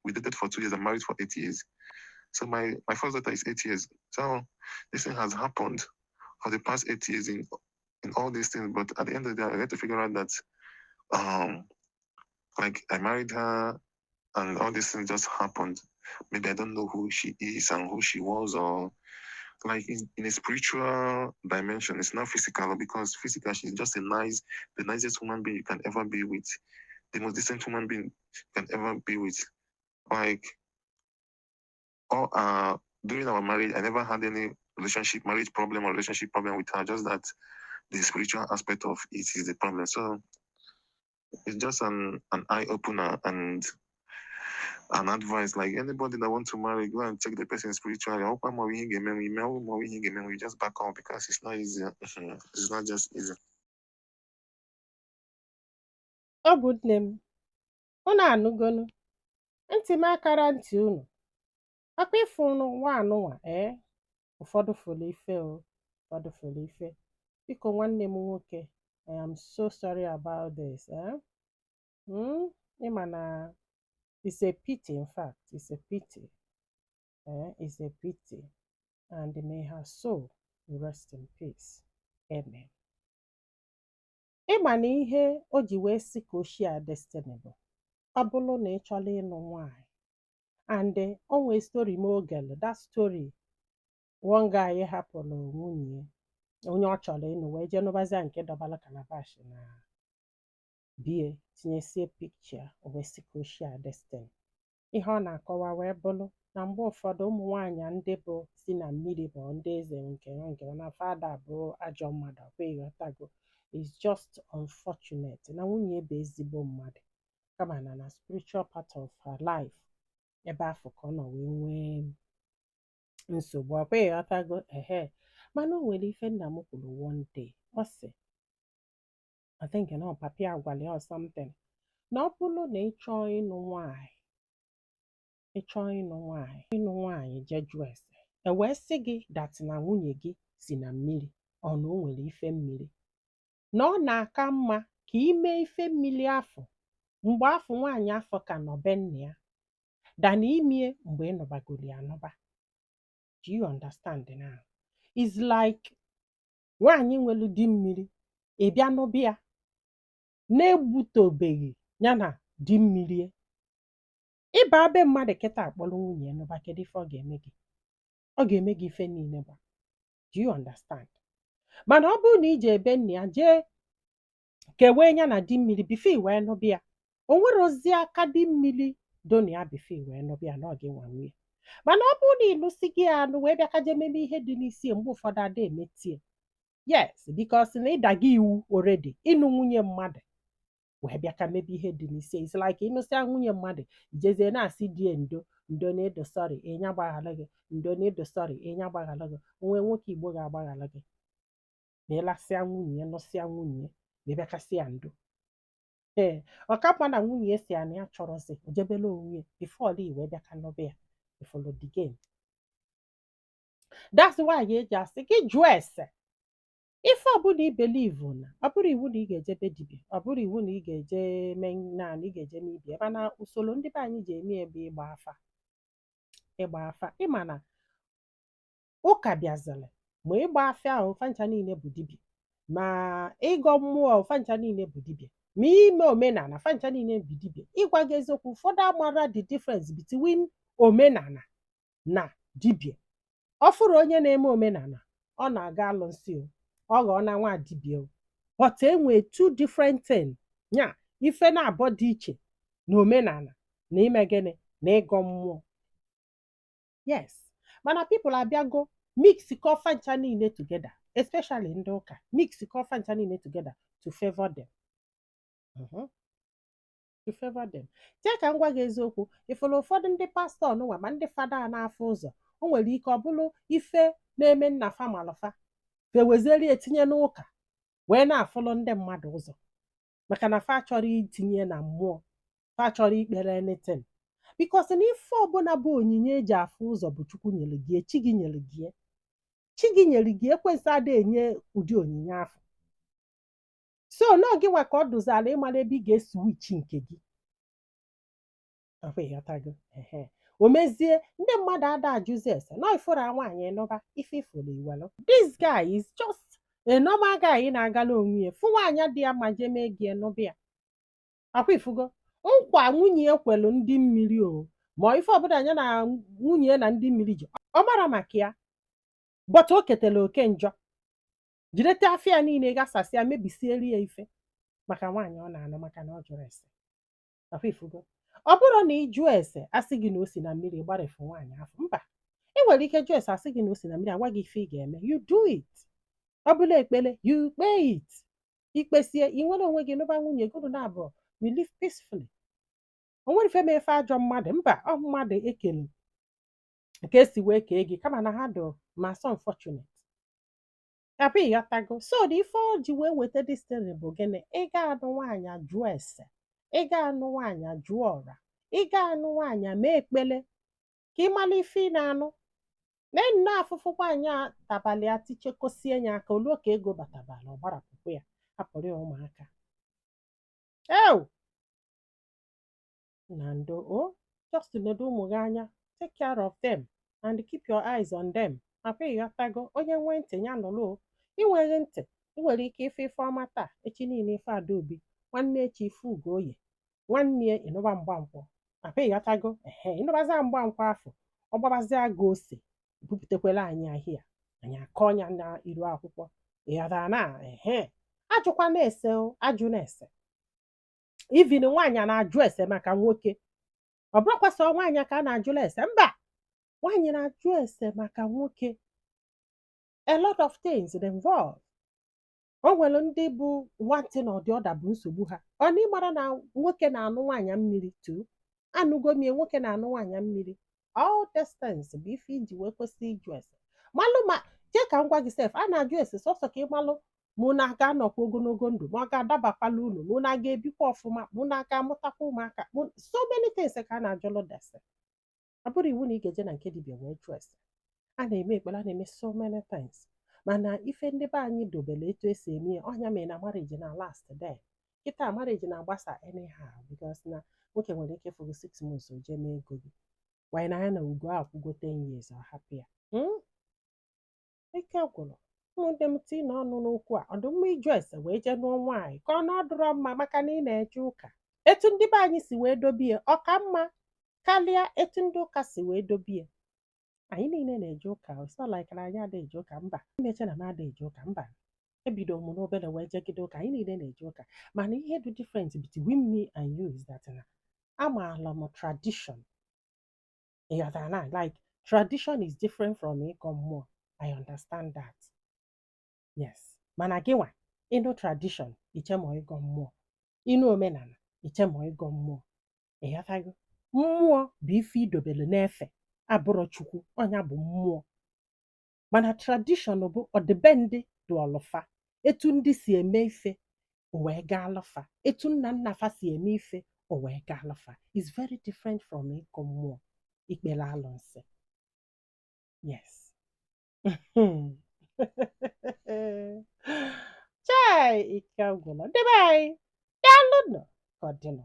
we dated for 2 years and married for 8 years. So my first daughter is 8 years. So this thing has happened for the past 8 years in all these things. But at the end of the day, I had to figure out that like I married her and all these things just happened. Maybe I don't know who she is and who she was, or like in a spiritual dimension, it's not physical, because physical, she's just the nicest human being you can ever be with, the most decent human being you can ever be with. Like, during our marriage, I never had any marriage problem or relationship problem with her, just that the spiritual aspect of it is the problem. So it's just an eye opener and an advice. Like anybody that wants to marry, go and check the person spiritually. We just back up, because it's not easy. It's not just easy. Ọ bụ nne m, unu anụgonu, ntị m akara ntị unu, akwa ịfụ unu nwa anụnwa ụfọdụ fụrụ ife o, ụfọdụ fụrụ ife. Biko nwanne m nwoke, I am so sorry about this. Ịma na it's a pity, in fact, it's a pity. It's a pity. And may her soul rest in peace. Amen. Ịma na ihe o ji wee sị ka o shia destiny bụ, ọ bụrụ na ị chọrọ ịnụ nwaanyị, and o nwee story m ogele, that story one guy hapụrụ nwunye onye ọ chọrọ ịnụ wee jee nụbazia nke dọbala calabash na bie tinyesie pikcha wee sị ka o shia destiny. Ihe ọ na-akọwa wee bụrụ na mgbe ụfọdụ ụmụ nwaanyị ndị bụ si na mmiri bụ ndị eze nke na fada bụ ajọ mmadụ, ọkwa ịghọtago. It's just unfortunate na nwunye bụ ezigbo mmadụ, kama na spiritual part of her life ebe afọ ka ọ nọ wee nwee nsogbu, ọkwa ịghọtago. Mana o nwere ife nna m kwuru one day, ọ sị, I think na papi agwala ya or something, na ọ bụrụ na ị chọọ ịnụ nwaanyị jee jụọ ese, wee sị gị dat na nwunye gị si na mmiri, ọ na o nwere ife mmiri, na ọ na-aka mma ka ime ife mmiri afọ mgbe afọ nwaanyị afọ ka nọ be nna ya than imie mgbe ị nụbagoro ya anụba. Do you understand now? It's like nwaanyị nwere di mmiri, ị bịa n'ụbịa na-egbutobeghị ya na di mmiri. Ịba be mmadụ kịta akpọrọ nwunye nụba, kedu ife ọ ga-eme gị? Ọ ga-eme gị ife niile gba. Do you understand? Mana ọ bụrụ na ije ebe nna ya jee kewee ya na di mmiri bifo wee nụbịa, o nwere ozi aka di mmiri dona ya bifo wee nụbịa na ọ gị nwa nwunye. Mana ọ bụrụ na ịlụsi gị anụ wee bịa kaje meme ihe dị n'isi, mgbe ụfọdụ ada emetie, yes, because na ịdaga iwu already ịnụ nwunye mmadụ wee bịa ka mebe ihe dị n'isi. It's like ịnụsịa nwunye mmadụ jezie na-asị die ndo na edo sọrị ịnya gbaghala gị, ndo na edo sọrị ịnya gbaghala gị. Onwe nwoke Igbo ga-agbaghala gị ma ịlasịa nwunye, nụsịa nwunye, ma ịbịakasị ya ndo. Ọkapụ na nwunye si ya na ya chọrọzi ojebela onwe before wee bịa ka nọbe ya, follow the game. That's why eji asị gị jụọ ese. Ife ọbụla i believe na ọ bụrụ iwu na ị ga-ejebe dibia, ọ bụrụ iwu na ị ga-eje mee naanị, ị ga-eje n'ibia, ebe na usoro ndị be anyị ji eme ebe ịgba afa. Ịma na ụka bịazịrị, ma ịgba afa ahụ fancha niile bụ dibia, ma ịgọ mmụọ fancha niile bụ dibia, ma ime omenala fancha niile bụ dibia. Ịgwa gị eziokwu, ụfọdụ amara the difference between omenala na dibia. Ọ fụrụ onye na-eme omenala, ọ na-aga alụsị o, ọ ghọọ na nwa dibia o, but enwee two different things. Nya ife na-abọ dị iche na omenala na ime gịnị na ịgọ mmụọ. Yes, mana people abịago mix kọfa ncha niile together, especially ndị ụka mix kọfa ncha niile together to favor them. To favor them. Tie ka m gwa gị eziokwu, ifụlụ ụfọdụ ndị pastọ n'ụwa ma ndị fada a na-afụ ụzọ, o nwere ike ọ bụrụ ife na-eme nna fa malụfa fewezeri etinye n'ụka wee na-afụlụ ndị mmadụ ụzọ, maka na fa chọrọ itinye na mmụọ, fa chọrọ ikpere anything. Because na ife ọbụla bụ onyinye eji afụ ụzọ bụ Chukwu nyere gị, chi gị nyere gị, chi gị nyere gị, ekwesị ada enye ụdị onyinye afọ. So n'oge nwa ka ọ dụzara ịmara ebe ị ga-eswichi nke gị. Ịghọtago o mezie ndị mmadụ ada ajụzi ese na ifuru nwaanyị nọba ife ifuru iwelu. This guy is just a normal guy na-agala onwe ya fụ nwaanyị dị ya ma jee mee gị nụbịa ifugo nkwa nwunye ekwelu ndị mmiri o ma ife ọbụla anya na nwunye na ndị mmiri ji ọ mara maka ya bọta o ketela oke njọ jirete afịa niile gasasịa mebisieri ya ife maka nwaanyị ọ na-anụ maka na ọ jụrụ ese ifugo ọ bụrụ na ị jụọ ese asị gị na o si na mmiri gbarịfụ nwaanyị afọ mba ị nwere ike jụọ ese asị gị na o si na mmiri agwa gị ife ị ga-eme you do it ọ bụla ekpele you kpee it ikpesie ị nwere onwe gị n'ụba nwunye gụrụ na abụọ you live peacefully o nwere ife mefe ajọ mmadụ mba ọ mmadụ ekele nke esi wee kee gị kama na ha dị ma so unfortunate ịghọtago so the ife o ji wee weta destiny bụ gịnị ị ga-anụ nwaanyị jụọ ese ị ga-anụ nwaanyị jụọ ọra ị ga-anụ nwaanyị mee ekpele ka ị mara ife ị na-anụ na nnọọ afụfụ nwaanyị a tabalị atichekosie ya aka oluo ka ego batabala ọ gbarapụkwa ya hapụrụ ya ụmụaka na ndo just nedo ụmụ gị anya take care of them and keep your eyes on them ịghọtago onye nwee ntị ya nụlụ inweghị ntị ị nwere ike ife ife ọma taa echi niile ife Adaobi nwanne echi ife Ugoye nwanne ịnụba mgbankwọ ịghọtago ịnụbaza mgbankwọ afọ ọ gbabazia gị ose bupụtakwala anyị ahịa anyị akọ ọnya na iru akwụkwọ ịghọtara na ajụkwa na-ese ajụ na-ese ivin nwaanyị na-ajụ ese maka nwoke ọ bụrụkwasị nwaanyị ka a na-ajụla ese mba nwaanyị na-ajụ ese maka nwoke a lot of things involved o nwere ndị bụ nwantị na ọdị ọda bụ nsogbu ha ọ na ịmara na nwoke na-anụ nwaanyị mmiri tu anụgomie nwoke na-anụ nwaanyị mmiri all distance bụ ife iji wee kwesị ịjụ ese malụ ma jee ka m gwa gị sef a na-ajụ ese sọsọ ka ịmalụ mụ na aka anọkwa ogologo ndụ ma ọ ga-adabakwala unu mụ na aga ebikwa ọfụma mụ na aka amụtakwa ụmụaka so many things ka a na-ajụlụ dese ọ bụrụ iwu na ị ga-eje na nke dibịa wee jụọ ese a na-eme ekpere a na-eme so many things mana ife ndị be anyị dobere etu esi eme ya ọnya mere na marriage na last day kịta marriage na-agbasa anyhow because na nwoke nwere ike fụrụ 6 months o jee mee ego gị wanyị na ya na ugo akwụgo 10 years ọ hapụ ya ike gwụrụ ụmụnne m tii na ọnụ n'okwu a ọdụmma ịjụ ese wee jee nụọ nwaanyị ka ọ na ọdụrọ mma maka na ị na-eje ụka etu ndị be anyị si wee dobie ọ ka mma karịa etu ndị ụka si wee dobie anyị niile na-eje ụka ọsọlaikara anyị ada eje ụka mba imeche na m ada eje ụka mba ebido m n'obere wee jegide ụka anyị niile na-eje ụka mana ihe dị different between me and you is that na amaala m tradition ịghọtara like tradition is different from ịkọ mmụọ I understand that yes mana gị nwa ịnụ tradition ichemọ ịgọ mmụọ ịnụ omenala ichemọ ịgọ mmụọ ịghọtago mmụọ bụ ife idobere n'efe abụrụ chukwu ọnya bụ mmụọ mana tradition bụ ọdịbendị dị ọlụfa etu ndị si eme ife o wee gaa alụfa etu nna nna fa si eme ife o wee gaa alụfa is very different from ịkọ mmụọ ikpere alụnsị yes chai ike agwụla debe anyị daalụnụ ka ọ dịnụ